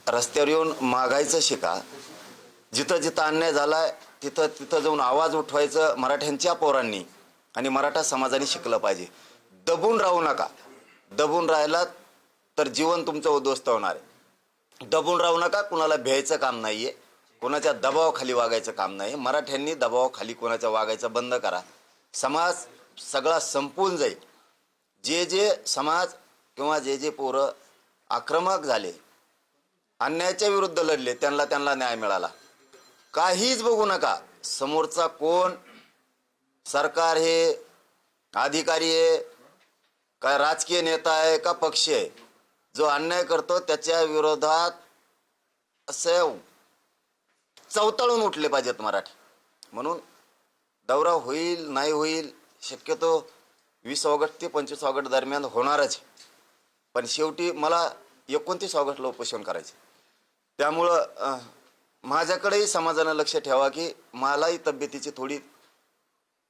रस्त्यावर येऊन मागायचं शिका. जिथं जिथं अन्याय झालाय तिथं तिथं जाऊन आवाज उठवायचं मराठ्यांच्या पोरांनी आणि मराठा समाजाने शिकलं पाहिजे. दबून राहू नका. दबून राहिलात तर जीवन तुमचं उद्ध्वस्त होणार आहे. दबून राहू नका. कुणाला भ्यायचं काम नाहीये. कोणाच्या दबावाखाली वागायचं काम नाही. मराठ्यांनी दबावाखाली कोणाच्या वागायचं बंद करा. समाज सगळा संपून जाईल. जे जे समाज किंवा जे जे पोरं आक्रमक झाले, अन्यायाच्या विरुद्ध लढले, त्यांना न्याय मिळाला. काहीच बघू नका समोरचा कोण, सरकार हे, अधिकारी आहे का, राजकीय नेता आहे का, पक्ष आहे. जो अन्याय करतो त्याच्या विरोधात असे चवताळून उठले पाहिजेत मराठी. म्हणून दौरा होईल नाही होईल शक्यतो 20 ऑगस्ट ते 25 ऑगस्ट दरम्यान होणारच. पण शेवटी मला 29 ऑगस्टला उपोषण करायचे. त्यामुळं माझ्याकडेही समाजानं लक्ष ठेवा की मलाही तब्येतीची थोडी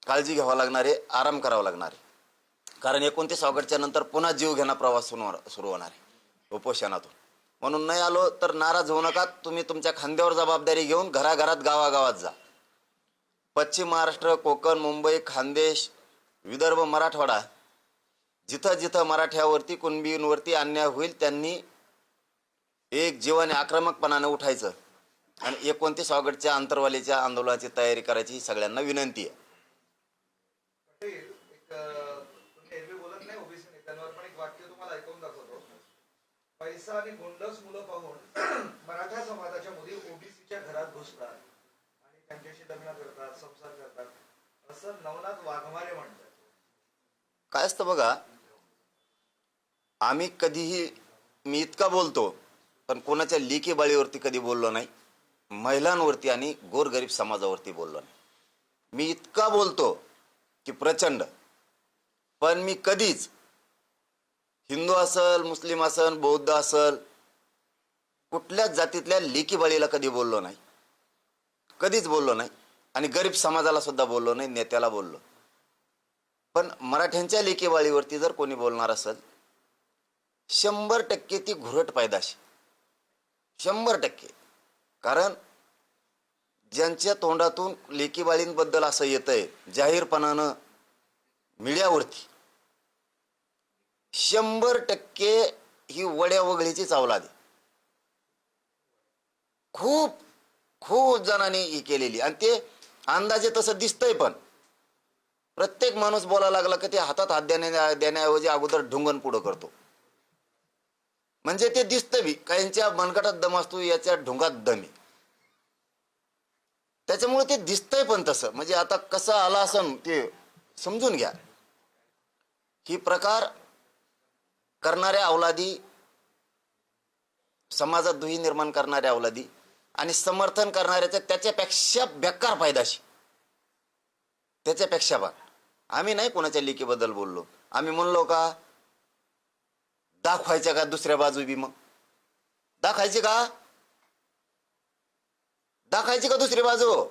काळजी घ्यावा लागणार आहे, आराम करावा लागणार आहे. कारण 29 ऑगस्टच्या नंतर पुन्हा जीवघेणा प्रवास सुरू होणार आहे उपोषणातून. म्हणून नाही आलो तर नाराज होऊ नका. तुम्ही तुमच्या खांद्यावर जबाबदारी घेऊन घराघरात गावागावात जा. पश्चिम महाराष्ट्र, कोकण, मुंबई, खानदेश, विदर्भ, मराठवाडा, जिथं जिथं मराठ्यावरती, कुणबींवरती अन्याय होईल त्यांनी एक जीवाने आक्रमकपणाने उठायचं आणि 29 ऑगस्टच्या आंतरवालीच्या आंदोलनाची तयारी करायची ही सगळ्यांना विनंती आहे. पैसा आणि गोंडस मुलं पाहून मराठा समाजाच्या मुली ओबीसीच्या घरात घुसतात आणि त्यांच्याशी लग्न करतात, संसार करतात, असं नवनाथ वाघमारे म्हणतात. काय असतं बघा, आम्ही कधीही, मी इतका बोलतो पण कोणाच्या लेकी बाळीवरती कधी बोललो नाही. महिलांवरती आणि गोरगरीब समाजावरती बोललो नाही. मी इतका बोलतो की प्रचंड. पण मी कधीच हिंदू असल, मुस्लिम असल, बौद्ध असल, कुठल्याच जातीतल्या लेकी बाळीला कधी बोललो नाही. कधीच बोललो नाही. आणि गरीब समाजाला सुद्धा बोललो नाही, नेत्याला बोललो. पण मराठ्यांच्या लेकी बाळीवरती जर कोणी बोलणार असेल 100% ती घुरट पैदाशी, 100%. कारण ज्यांच्या तोंडातून लेकीबाळींबद्दल असं येतंय जाहीरपणानं मीडियावरती, 100% ही वड्या वगळीची चावला दे. खूप खूप जणांनी ही केलेली. आणि ते अंदाजे तसं दिसतंय. पण प्रत्येक माणूस बोलायला लागला की ते हातात हात देण्याऐवजी अगोदर ढुंगण पुढं करतो. म्हणजे ते दिसतं बी. काहींच्या मनगटात दम असतो, याच्या ढुंगात दम आहे. त्याच्यामुळे ते दिसतंय पण तसं. म्हणजे आता कसं आला असं ते समजून घ्या. ही प्रकार करणाऱ्या अवलादी, समाजात दुही निर्माण करणाऱ्या अवलादी आणि समर्थन करणाऱ्याच्या त्याच्यापेक्षा बेकार फायदाशी, त्याच्यापेक्षा बघ. आम्ही नाही कोणाच्या लेकीबद्दल बोललो. आम्ही म्हणलो का दाखवायच्या का दुसऱ्या बाजू बी? मग दाखायची का? दाखायची का दुसरी बाजू?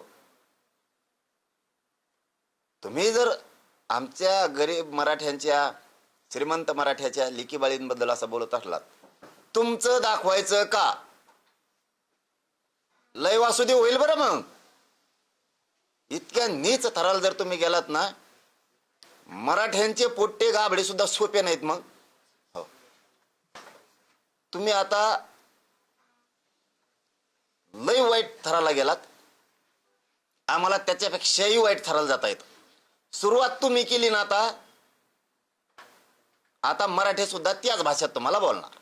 तुम्ही जर आमच्या गरीब मराठ्यांच्या, श्रीमंत मराठ्याच्या लेकीबाळींबद्दल असं बोलत असलात, तुमचं दाखवायचं का? लय वासुदेव होईल बरं. मग इतक्या नीच थराला जर तुम्ही गेलात ना, मराठ्यांचे पोट्टे गाबडे सुद्धा सोपे नाहीत. मग हो, तुम्ही आता लय वाईट थराला गेलात. आम्हाला त्याच्यापेक्षाही वाईट थराला जाता येतं. सुरुवात तुम्ही केली ना, आता मराठी सुद्धा त्याच भाषेत तुम्हाला बोलणार.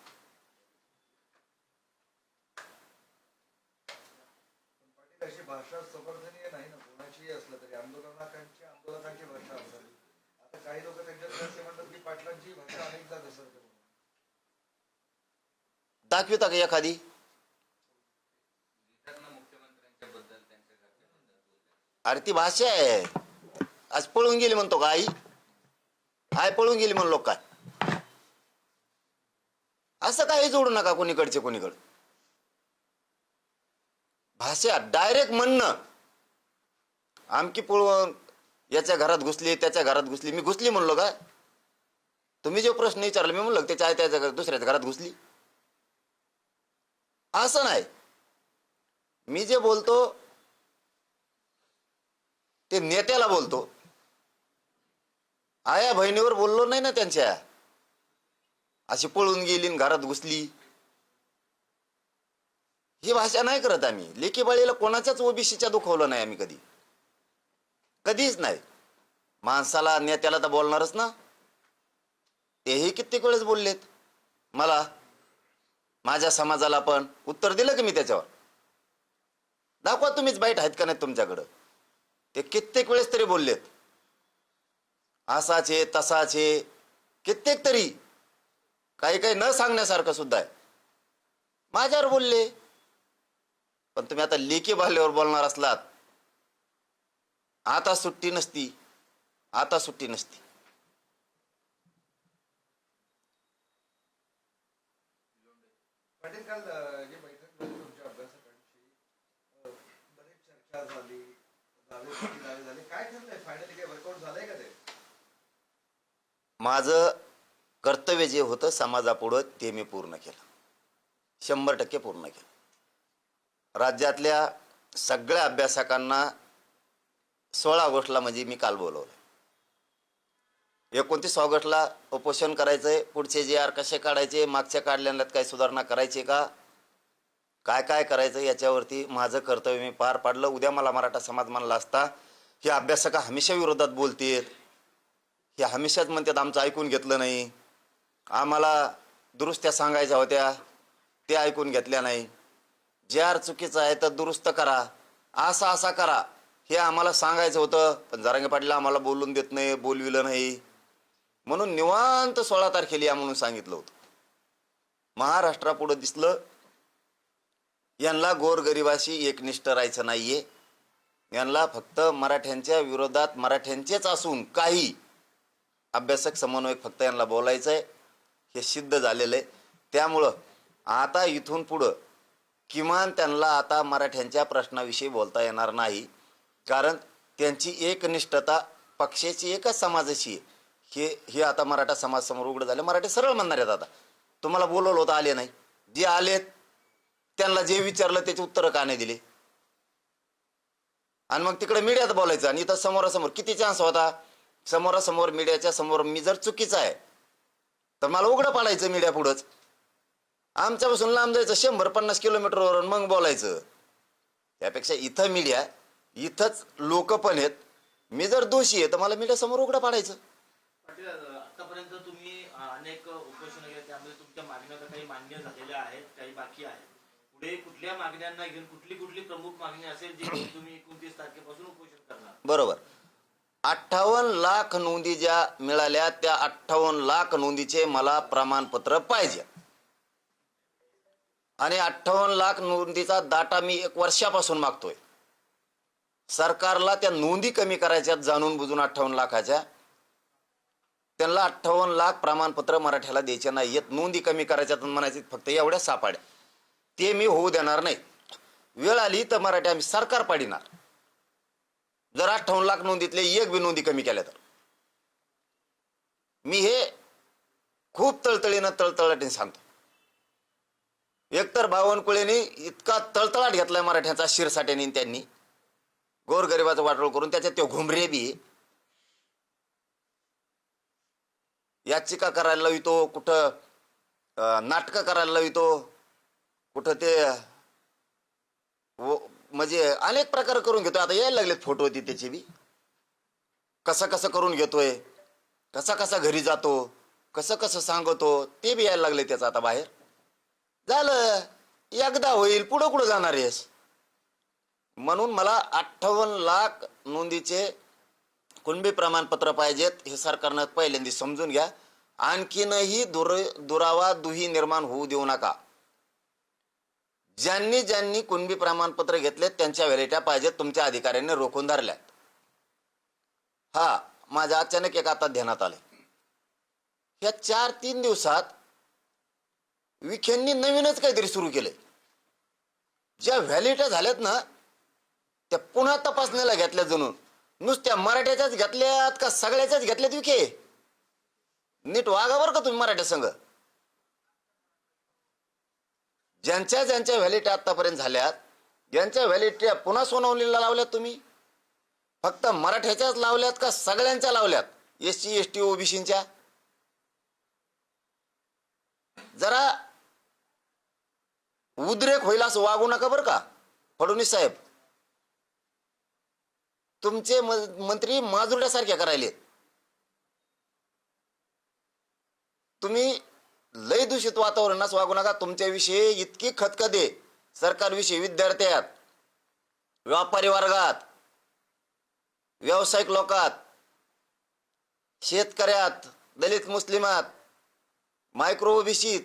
अशी भाषा समर्थनीय नाही ना, कोणाची असलं तरी. आंदोलकांची भाषा असेल. आता काही लोक त्यांच्यात असे म्हणतात की पाटलांची भाषा अनेकदा घसरते. दाखविता का एखादी? अरे ती भाषा आहे. आज पळून गेली म्हणतो का आई? आई पळून गेली म्हणलो काय? असं काही जोडू नका कोणीकडचे कोणीकडे. भाषा डायरेक्ट म्हणणं, आमकी पळून याच्या घरात घुसली, त्याच्या घरात घुसली. मी घुसली म्हणलो का? तुम्ही जो प्रश्न विचारला मी म्हणलो त्याच्या दुसऱ्याच्या घरात घुसली. असं नाही. मी जे बोलतो ते नेत्याला बोलतो. आया बहिणीवर बोललो नाही ना त्यांच्या. अशी पळून गेली न घरात घुसली, ही भाषा नाही करत आम्ही. लेकी बाळीला कोणाच्याच ओबीसीच्या दुखवलं नाही आम्ही कधी, कधीच नाही. माणसाला नेत्याला तर बोलणारच ना. तेही कित्येक वेळेस बोललेत मला, माझ्या समाजाला पण उत्तर दिलं की मी त्याच्यावर. दाखवा तुम्हीच बाईट आहेत का नाही तुमच्याकडं. ते कित्येक वेळेस तरी बोललेत, असाच आहे तसाच आहे, कित्येक तरी. काही काही न सांगण्यासारखं सुद्धा आहे. माझ्यावर बोलले. पण तुम्ही आता लेकी बाल्यावर बोलणार असलात, आता सुट्टी नसती, आता सुट्टी नसती. पाटील, काल जी बैठक झाली तुमच्या अभ्यासकांची, बरीच चर्चा झाली, झाली. काय ठरलंय फायनली? काय वर्कआउट झालंय का ते? माझं कर्तव्य जे होतं समाजापुढं ते मी पूर्ण केलं, 100% पूर्ण केलं. राज्यातल्या सगळ्या अभ्यासकांना 16 ऑगस्टला म्हणजे मी काल बोलवलं. 29 ऑगस्टला उपोषण करायचंय. पुढचे जे आर कसे काढायचे, मागच्या काढल्यात काही सुधारणा करायची का, काय काय करायचं, याच्यावरती माझं कर्तव्य मी पार पाडलं. उद्या मला मराठा समाज म्हणला असता, हे अभ्यासक हमेशा विरोधात बोलतेत, हे हमेशाच म्हणतात आमचं ऐकून घेतलं नाही, आम्हाला दुरुस्त्या सांगायच्या होत्या ते ऐकून घेतल्या नाही, जे आर चुकीचं आहे तर दुरुस्त करा, असा असा करा, हे आम्हाला सांगायचं होतं. पण जरांगे पाटील आम्हाला बोलून देत नाही, बोलविलं नाही, म्हणून निवांत 16 तारखेला या म्हणून सांगितलं होतं. महाराष्ट्रापुढं दिसलं यांना गोरगरिबाशी एकनिष्ठ राहायचं नाहीये. यांना फक्त मराठ्यांच्या विरोधात मराठ्यांचेच असून काही अभ्यासक समन्वयक फक्त यांना बोलायचं आहे, हे सिद्ध झालेलं आहे. त्यामुळं आता इथून पुढं किमान त्यांना आता मराठ्यांच्या प्रश्नाविषयी बोलता येणार नाही, कारण त्यांची एकनिष्ठता पक्षाची एकच समाजाशी आहे. हे आता मराठा समाज समोर उघडं झालं. मराठी सरळ म्हणणार आहेत आता, तुम्हाला बोलवलं होतं आले नाही, जे आलेत त्यांना जे विचारलं त्याची उत्तरं का नाही दिली. आणि मग तिकडे मीडियात बोलायचं, आणि इथं समोरासमोर किती चान्स होता. समोरासमोर मीडियाच्या समोर मी जर चुकीचा आहे तर मला उघडं पाडायचं मीडिया पुढंच. आमच्यापासून लांब जायचं 100-50 किलोमीटरवर मग बोलायचं. त्यापेक्षा इथं मीडिया, इथंच लोक पण आहेत. मी जर दोषी आहे तर मला मीडिया समोर उघडं पाडायचं. पाटील, आतापर्यंत तुम्ही अनेक उपोषण केले, त्यामध्ये तुमच्या मागण्या काही मान्य झालेल्या आहेत, काही बाकी आहेत. पुढे कुठल्या मागण्यांना घेऊन कुठली प्रमुख मागणी असेल जी तुम्ही 29 तारखेपासून उपोषण करणार? बरोबर. 58 लाख नोंदी ज्या मिळाल्या, त्या 58 लाख नोंदीचे मला प्रमाणपत्र पाहिजे. आणि 58 लाख नोंदीचा डाटा मी 1 वर्षापासून मागतोय. सरकारला त्या नोंदी कमी करायच्यात जाणून बुजून 58 लाखाच्या. त्यांना 58 लाख प्रमाणपत्र मराठ्याला द्यायचे नाहीयेत, नोंदी कमी करायच्यात म्हणायचे फक्त एवढ्या सापाड्या. ते मी होऊ देणार नाही. वेळ आली तर मराठी आम्ही सरकार पाडिणार जर 58 लाख नोंदीतले एक बी नोंदी कमी केल्या तर. मी हे खूप तळतळाटीने सांगतो. एकतर बावनकुळेने इतका तळतळाट घेतलाय मराठ्यांचा शिरसाट्याने, त्यांनी गोरगरिबाचं वाटोळ करून, त्याच्यात ते घुमरे बी याचिका करायला लावितो, कुठं नाटकं करायला लावितो, कुठं ते म्हणजे अनेक प्रकार करून घेतोय. आता यायला लागलेत फोटो होती त्याचे बी, कसं कसं करून घेतोय, कसा कसा घरी जातो, कसं कसं सांगतो, ते बी यायला लागले त्याचं आता बाहेर. झालं एकदा होईल, पुढं कुठं जाणार आहेस. म्हणून मला 58 लाख नोंदीचे कुणबी प्रमाणपत्र पाहिजेत, हे सरकारनं पहिल्यांदा समजून घ्या. आणखीनही दुरावा दुही निर्माण होऊ देऊ नका. ज्यांनी ज्यांनी कुणबी प्रमाणपत्र घेतलेत त्यांच्या व्हॅलिट्या पाहिजेत, तुमच्या अधिकाऱ्यांनी रोखून धरल्यात. हा माझ्या अचानक एक आता ध्यानात आले, या 4-3 दिवसात विखेंनी नवीनच काहीतरी सुरू केलंय. ज्या व्हॅलिट्या झाल्यात ना त्या पुन्हा तपासणीला घेतल्या. जणून नुसत्या मराठ्याच्याच घेतल्यात का सगळ्याच्याच घेतल्यात विखे? नीट वागा बरं का तुम्ही मराठ्या संघ. ज्यांच्या ज्यांच्या व्हॅलिटी आतापर्यंत झाल्यात, ज्यांच्या व्हॅलिटी पुन्हा सोनवणीला लावल्यात तुम्ही, फक्त मराठ्याच्याच लावल्यात का सगळ्यांच्या लावल्यात? SC ST OBCच्या? जरा उद्रेक होईल असं वागू नका बरं का फडणवीस साहेब. तुमचे मंत्री माजुरड्यासारख्या करायले. तुम्ही लय दूषित वातावरणास वागू नका. तुमच्याविषयी इतकी खतखते सरकारविषयी, विद्यार्थ्यात, व्यापारी वर्गात, व्यावसायिक लोकात, शेतकऱ्यात, दलित मुस्लिमात, मायक्रो ओबीसीत,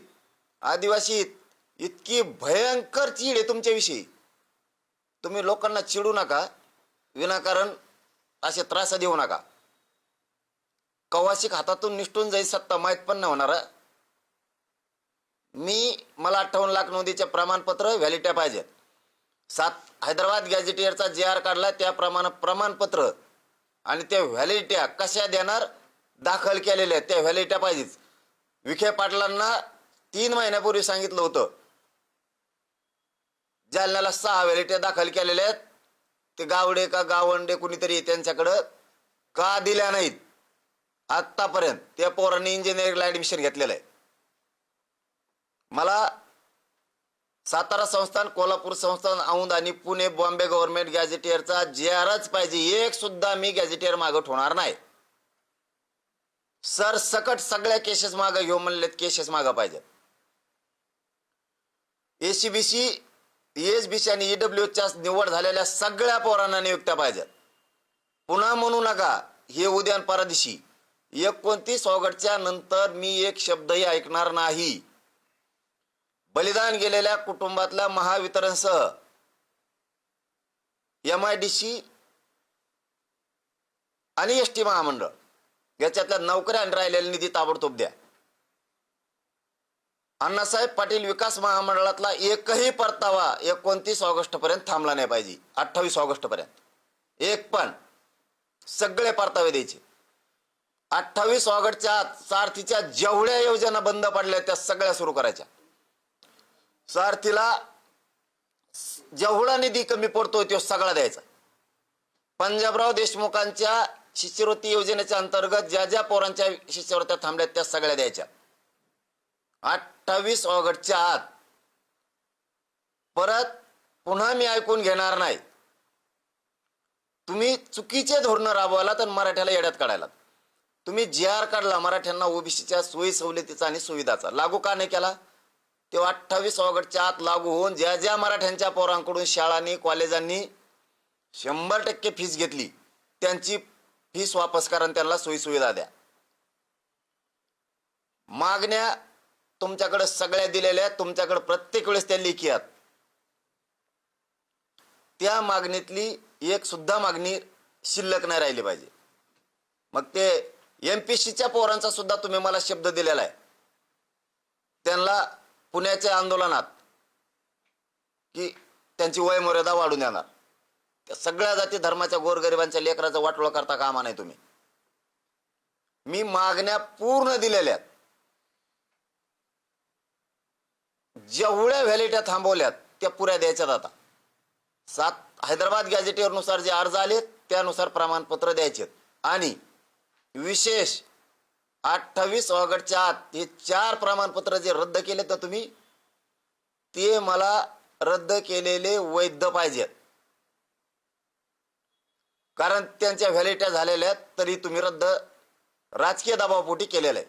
आदिवासीत इतकी भयंकर चीड आहे तुमच्याविषयी. तुम्ही लोकांना चिडू नका, विनाकारण असे त्रास देऊ नका. कवाशिक हातातून निष्ठून जाईल सत्ता, माहीत पण नाही होणार. मला 58 लाख नोंदीचे प्रमाणपत्र व्हॅलिट्या पाहिजेत. हैदराबाद गॅझेटियरचा JR काढला त्या प्रमाणपत्र आणि त्या व्हॅलिट्या कशा देणार, दाखल केलेल्या त्या व्हॅलिट्या पाहिजेत. विखे पाटलांना 3 महिन्यापूर्वी सांगितलं होतं, जालन्याला 6 व्हॅलिट्या दाखल केलेल्या आहेत. ते गावडे का गावंडे कुणीतरी त्यांच्याकडं का दिल्या नाहीत आतापर्यंत? त्या पोरांनी इंजिनिअरिंगला ऍडमिशन घेतलेलं आहे. मला सातारा संस्थान, कोल्हापूर संस्थान, औंध आणि पुणे बॉम्बे गव्हर्नमेंट गॅझेटियरचा JRच पाहिजे. एक सुद्धा मी गॅझेटियर मागं ठेवणार नाही. सरसकट सगळ्या केसेस मागं घेऊ म्हणलेत, केसेस मागं पाहिजेत. ACBC, ESBC आणि EWच्या निवड झालेल्या सगळ्या पोरांना नियुक्त्या पाहिजेत. पुन्हा म्हणू नका हे उद्यान परदिशी 29 ऑगस्टच्या नंतर मी एक शब्दही ऐकणार नाही. बलिदान गेलेल्या कुटुंबातल्या महावितरणसह MIDC आणि ST महामंडळ याच्यातल्या नोकऱ्या आणि राहिलेला निधी ताबडतोब द्या. अण्णासाहेब पाटील विकास महामंडळातला एकही परतावा 29 ऑगस्ट पर्यंत थांबला नाही पाहिजे. 28 ऑगस्ट पर्यंत एक पण, सगळे परतावे द्यायचे. 28 ऑगस्टच्या आत सारथीच्या जेवढ्या योजना बंद पडल्या त्या सगळ्या सुरू करायच्या. सारथीला जेवढा निधी कमी पडतोय तो सगळा द्यायचा. पंजाबराव देशमुखांच्या शिष्यवृत्ती योजनेच्या अंतर्गत ज्या ज्या पोरांच्या शिष्यवृत्त्या थांबल्यात त्या सगळ्या द्यायच्या. 28 ऑगस्टच्या आत. परत पुन्हा मी ऐकून घेणार नाही. तुम्ही चुकीचे धोरणं राबवायला तर मराठ्याला येड्यात काढायला. तुम्ही JR काढला मराठ्यांना OBCच्या सोयी सवलतीचा आणि सुविधाचा, लागू का नाही केला? तो 28 ऑगस्टच्या आत लागू होऊन ज्या ज्या मराठ्यांच्या पोरांकडून शाळांनी, कॉलेजांनी 100% फीस घेतली त्यांची फीस वापस करा, त्यांना सोयी सुविधा द्या. मागण्या तुमच्याकडे सगळ्या दिलेल्या, तुमच्याकडे प्रत्येक वेळेस त्या लेखी आहेत. त्या मागणीतली एक सुद्धा मागणी शिल्लक नाही राहिली पाहिजे. मग ते MPSCच्या पोरांचा सुद्धा तुम्ही मला शब्द दिलेला आहे, त्यांना पुण्याच्या आंदोलनात की त्यांची वयमर्यादा वाढून देणार. त्या सगळ्या जाती धर्माच्या गोरगरिबांच्या लेकराचं वाटोळं करता कामा नाही तुम्ही. मी मागण्या पूर्ण दिलेल्या आहेत. जेवढ्या व्हॅलिट्या थांबवल्यात त्या पुऱ्या द्यायच्यात. आता हैदराबाद गॅझेटियर नुसार जे अर्ज आले त्यानुसार प्रमाणपत्र द्यायचे. आणि विशेष 28 ऑगस्टच्या आत हे 4 प्रमाणपत्र जे रद्द केले तर तुम्ही ते मला रद्द केलेले वैध पाहिजेत. कारण त्यांच्या व्हॅलिट्या झालेल्या आहेत तरी तुम्ही रद्द राजकीय दबावपोटी केलेलं आहे.